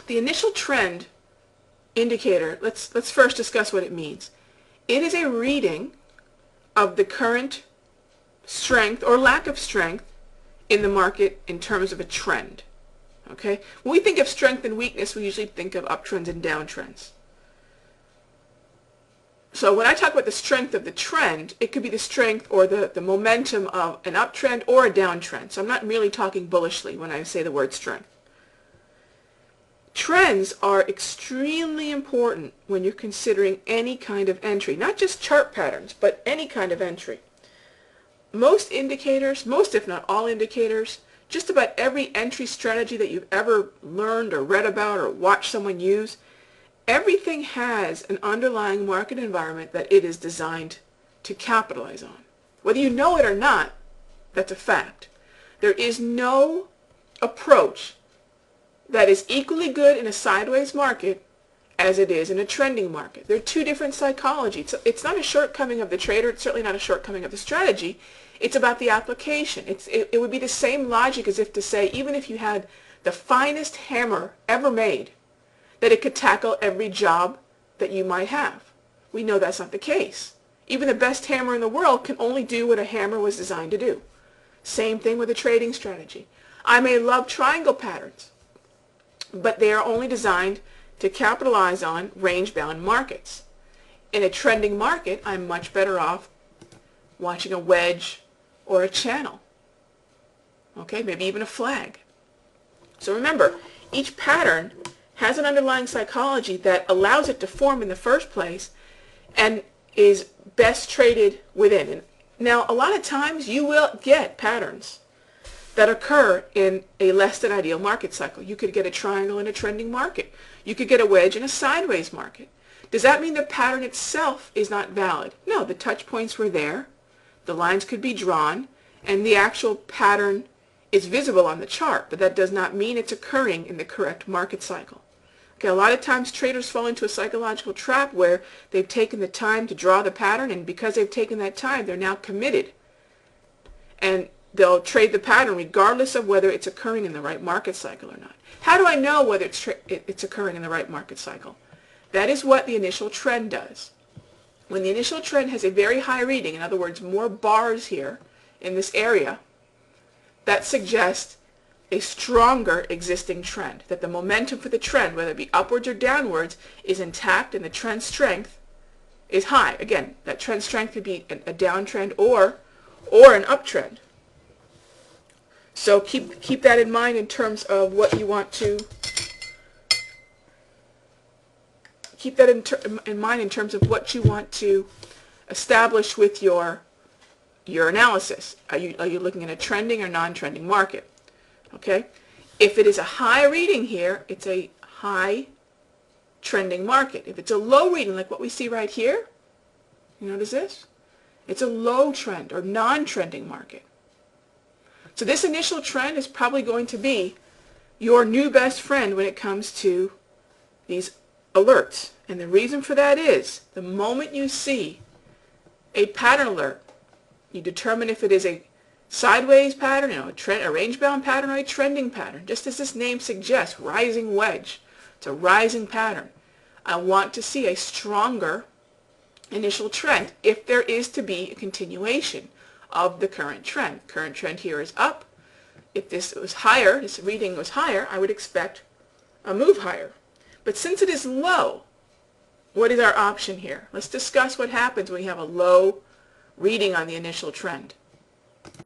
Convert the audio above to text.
The initial trend indicator, let's first discuss what it means. It is a reading of the current strength or lack of strength in the market in terms of a trend. Okay? When we think of strength and weakness, we usually think of uptrends and downtrends. So when I talk about the strength of the trend, it could be the strength or the momentum of an uptrend or a downtrend. So I'm not merely talking bullishly when I say the word strength. Trends are extremely important when you're considering any kind of entry, not just chart patterns, but any kind of entry. Most indicators, most if not all indicators, just about every entry strategy that you've ever learned or read about or watched someone use, everything has an underlying market environment that it is designed to capitalize on. Whether you know it or not, that's a fact. There is no approach that is equally good in a sideways market as it is in a trending market. They're two different psychologies. It's not a shortcoming of the trader. It's certainly not a shortcoming of the strategy. It's about the application. It would be the same logic as if to say, even if you had the finest hammer ever made, that it could tackle every job that you might have. We know that's not the case. Even the best hammer in the world can only do what a hammer was designed to do. Same thing with a trading strategy. I may love triangle patterns, but they are only designed to capitalize on range-bound markets. In a trending market, I'm much better off watching a wedge or a channel. Okay, maybe even a flag. So remember, each pattern has an underlying psychology that allows it to form in the first place and is best traded within. Now, a lot of times you will get patterns that occur in a less than ideal market cycle. You could get a triangle in a trending market. You could get a wedge in a sideways market. Does that mean the pattern itself is not valid? No, the touch points were there, the lines could be drawn, and the actual pattern is visible on the chart, but that does not mean it's occurring in the correct market cycle. Okay, a lot of times traders fall into a psychological trap where they've taken the time to draw the pattern, and because they've taken that time, they're now committed. And they'll trade the pattern regardless of whether it's occurring in the right market cycle or not. How do I know whether it's occurring in the right market cycle? That is what the initial trend does. When the initial trend has a very high reading, in other words, more bars here in this area, that suggests a stronger existing trend, that the momentum for the trend, whether it be upwards or downwards, is intact and the trend strength is high. Again, that trend strength could be a downtrend or an uptrend. So keep that in mind in terms of what you want to keep that in mind in terms of what you want to establish with your analysis. Are you looking at a trending or non-trending market? Okay? If it is a high reading here, it's a high trending market. If it's a low reading, like what we see right here, you notice this? It's a low trend or non-trending market. So this initial trend is probably going to be your new best friend when it comes to these alerts. And the reason for that is the moment you see a pattern alert, you determine if it is a sideways pattern, a range-bound pattern, or a trending pattern. Just as this name suggests, rising wedge. It's a rising pattern. I want to see a stronger initial trend if there is to be a continuation of the current trend. Current trend here is up. If this was higher, this reading was higher, I would expect a move higher. But since it is low, what is our option here? Let's discuss what happens when we have a low reading on the initial trend.